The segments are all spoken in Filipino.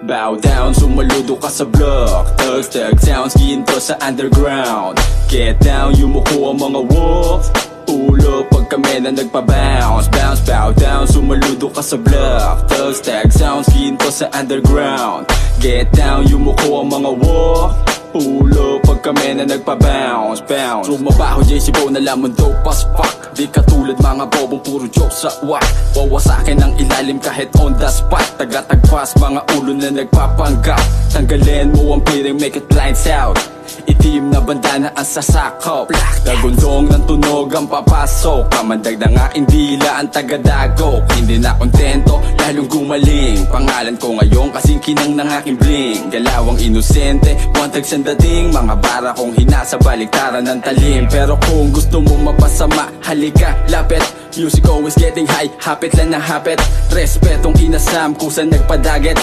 Bow down, sumaludo ka sa block. Thugs, tag sounds, ginto sa underground. Get down, yumuko ang mga wolf. Ulo pag kami na nagpa-bounce. Bounce, bow down, sumaludo ka sa block. Thugs, tag sounds, ginto sa underground. Get down, yumuko ang mga wolf. Ulo pag kami na nagpa-bounce, bounce. Sumabaho, JC Bo na lamang dope as fuck. Di katulad mga bobong puro joke sa wak. Wawasakin ang ilalim kahit on the spot. Tagatagpas mga ulo na nagpapanggap. Tanggalin mo ang piring, make it lights out. Itim na bandana ang sasakop. Dagundong ng tunog ang papasok. Kamandag na nga indila ang tagadagok. Hindi na kontento, lalong gumaling. Pangalan ko ngayon kasing kinang ng aking bling. Galawang inosente, buwantag sa dating. Mga bara kong hinasa baliktaran ng talim. Pero kung gusto mo mapasama, halika, lapit. Music always getting high, hapit lang na hapit. Respetong inasam kusa nagpadaget.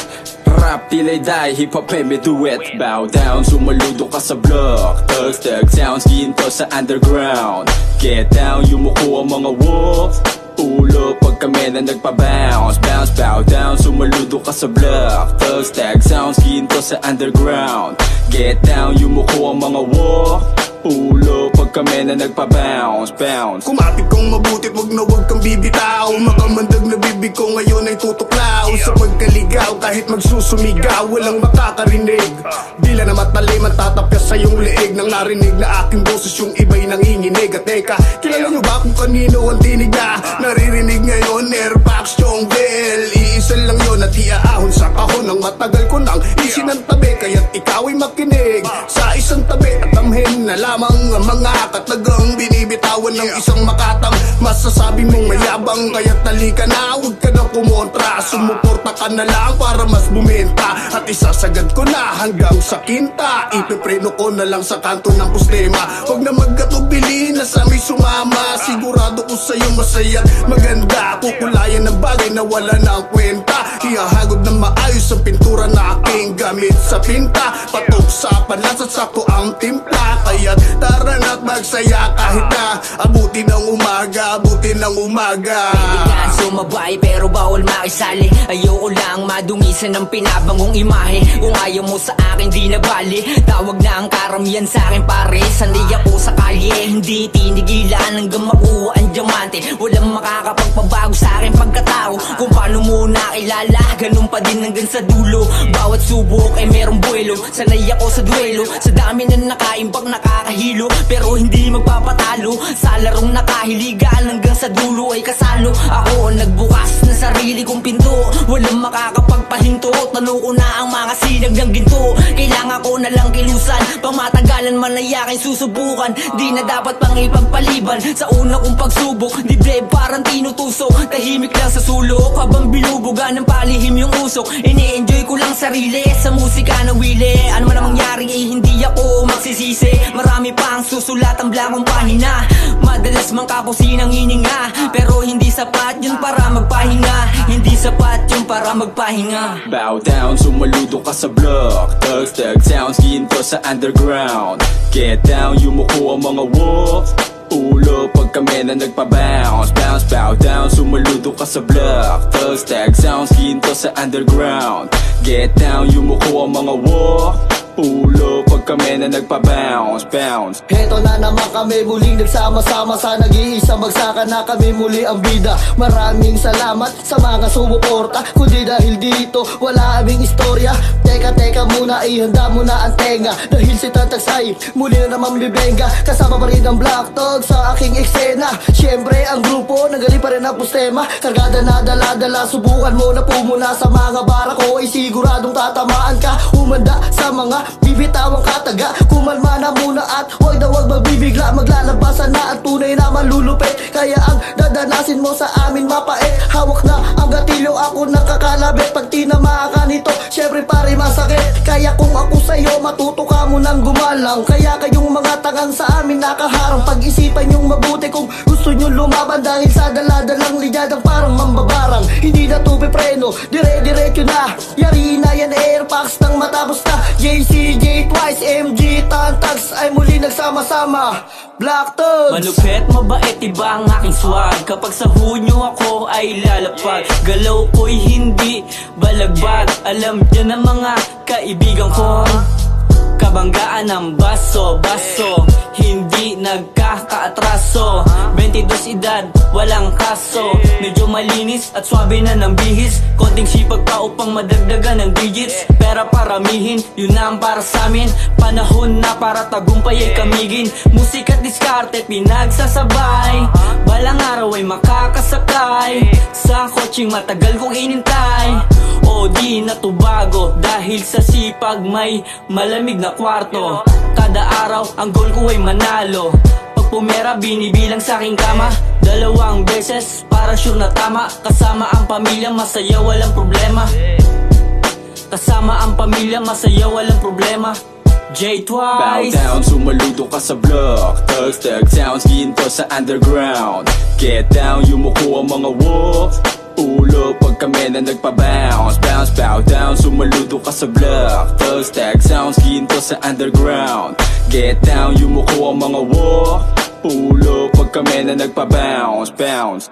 Rap till I die, hip-hop me do it. Bow down, sumaludo ka sa block. Thugs, tag sounds, ginto sa underground. Get down, yumuko ang mga wolf. Ulo pag kami na nagpa-bounce. Bounce, bow down, sumaludo ka sa block. Thugs, tag sounds, ginto sa underground. Get down, yumuko ang mga wolf. Ulo pag kami na nagpa-bounce, bounce. Kumapit kong mabuti, wag na wag kang bibitaw. Makamandag na bibig ko ngayon ay tutuklaw. Sa pagkaligaw, kahit magsusumigaw, walang makakarinig. Dila na matalim ang tatapya sa iyong leeg. Nang narinig na aking boses, yung iba'y nanginginig. At teka, kilala nyo ba kung kanino ang tinig na naririnig ngayon? Airbox, Jongbell, iisa lang yun at iaahon sa kahon. Ang matagal ko nang isinantabi, kaya't ikaw ay makinig. Sa isang tabi at amhin na lamang ang mga katagang binibitawan ng isang makatang. Masasabi mong mayabang, kaya't talika na, huwag ka na kumontra. Sumuporta ka na lang para mas bumenta. At isasagad ko na hanggang sa kinta. Ipipreno ko na lang sa kanto ng postema. Huwag na magkatubili na sa may sumama. Sigurado ko sa'yo masaya't maganda. Kukulayan ng bagay na wala na ang kwenta. Ihahagod na maayos ang pintura na aking gamit sa pinta. Patok sa panlasat, sakto ang timpla. Kaya't tara na't magsaya kahit na abutin ng umaga, abutin ng umaga. Kailangan sumabay pero bawal makisali. Ayoko lang madungisan ng pinabangong imahe. Kung ayaw mo sa akin di na bali. Tawag na ang karamihan sa akin pare. Sanay ako sa kalye, hindi tinigilan hanggang makuha ang diamante. Walang makakapagpabago sa akin pagkatao. Kung paano mo nakilala, ganun pa din hanggang sa dulo. Bawat subok ay merong buwelo. Sanay ako sa duelo, sa dami na nakaimbang nakakahilo. Pero hindi magpapatalo sa larong nakahiligan hanggang sa dulo ay kasalo. Ako ang nagbukas na sarili kong pinto. Walang makakapagpahinto. Tanong ko na ang mga sinag ng ginto. Kailangan ko na lang kilusan. Pamatagalan man ay aking susubukan. Di na dapat pang ipagpaliban. Sa una kong pagsubok, di brave parang tinutusok. Tahimik lang sa sulok habang binubuga ng palihim yung usok. Ini-enjoy ko lang sarili sa musika na wili. Ano man ang mangyari eh hindi ako magsisisi. Marami pang susulat ang blangong pahina. Madalas mang kapusin ang hininga. Pero hindi sapat yun para magpahinga. Hindi sapat yun para magpahinga. Bow down, sumaludo ka sa block. Thugs, tag sounds, ginto sa underground. Get down, yumuko ang mga wolf. Ulo pag kami na nagpa-bounce. Bounce, bow down, sumaludo ka sa block. Thugs, tag sounds, ginto sa underground. Get down, yumuko ang mga wolf. Ulo pag kami na nagpa-bounce, bounce. Heto na naman kami muling nagsama-sama sa nag-iisa. Magsaka na kami muli ang bida. Maraming salamat sa mga sumuporta. Kundi dahil dito wala aming istorya. Teka muna, ihanda mo na ang tenga. Dahil si Tatagsay muli na naman bibenga. Kasama pa rin ang Black Dog sa aking eksena. Siyempre ang grupo nagaling pa rin ang postema. Kargada na dala-dala, subukan mo na pumuna sa mga bara ko. Ay siguradong tatamaan ka. Humanda sa mga bibitawang kataga. Kumalma na muna at huwag na huwag magbibigla. Maglalabasan na ang tunay na malulupit. Kaya ang dadanasin mo sa amin mapait. Hawak na ang gatilyo, ako nakakalabit. Pag tinamaan ka nito, syempre pare masakit. Kaya kung ako sa'yo, matuto ka mo nang gumalang. Kaya kayong mga tangang sa amin nakaharang. Pag-isipan yung mabuti kung gusto nyo lumaban. Dahil sa daladalang linyadang parang mambabarang. Hindi na tupi preno, dire-diretso na. Yari na yan airpacks nang matapos na. JCJ twice, MG Tantags ay muli nagsama-sama. Black Thugs. Malupet, mabait, iba ang aking swag. Kapag sa hunyo ako ay lalapag. Galaw ko'y hindi balagbag. Alam niya ng mga kaibigan ko, kabanggaan ng baso, hindi nagkakaatraso. 22 edad, walang kaso. Medyo malinis at swabe na ng bihis. Konting sipag pa upang madagdagan ng digits. Pera paramihin, yun na ang para sa amin. Panahon na para tagumpay ay kamigin. Musika at diskarte pinagsasabay. Balang araw ay makakasakay sa kotseng matagal kong inintay. O di na tubago dahil sa sipag may malamig na kwarto. Kada araw ang goal ko ay manalo. Pag pumera binibilang sa aking kama 2 beses para sure na tama. Kasama ang pamilya masaya walang problema. Kasama ang pamilya masaya walang problema. J Bow twice. down, sumaludo ka sa block. Thugs, tag sounds, ginto sa underground. Get down, yumuko ang mga walks. Ulo pag kami na nagpa-bounce. Bounce, bow down, sumaludo ka sa block. Thugs, tag sounds, ginto sa underground. Get down, yumuko ang mga walk. Ulo pag kami na nagpa-bounce. Bounce.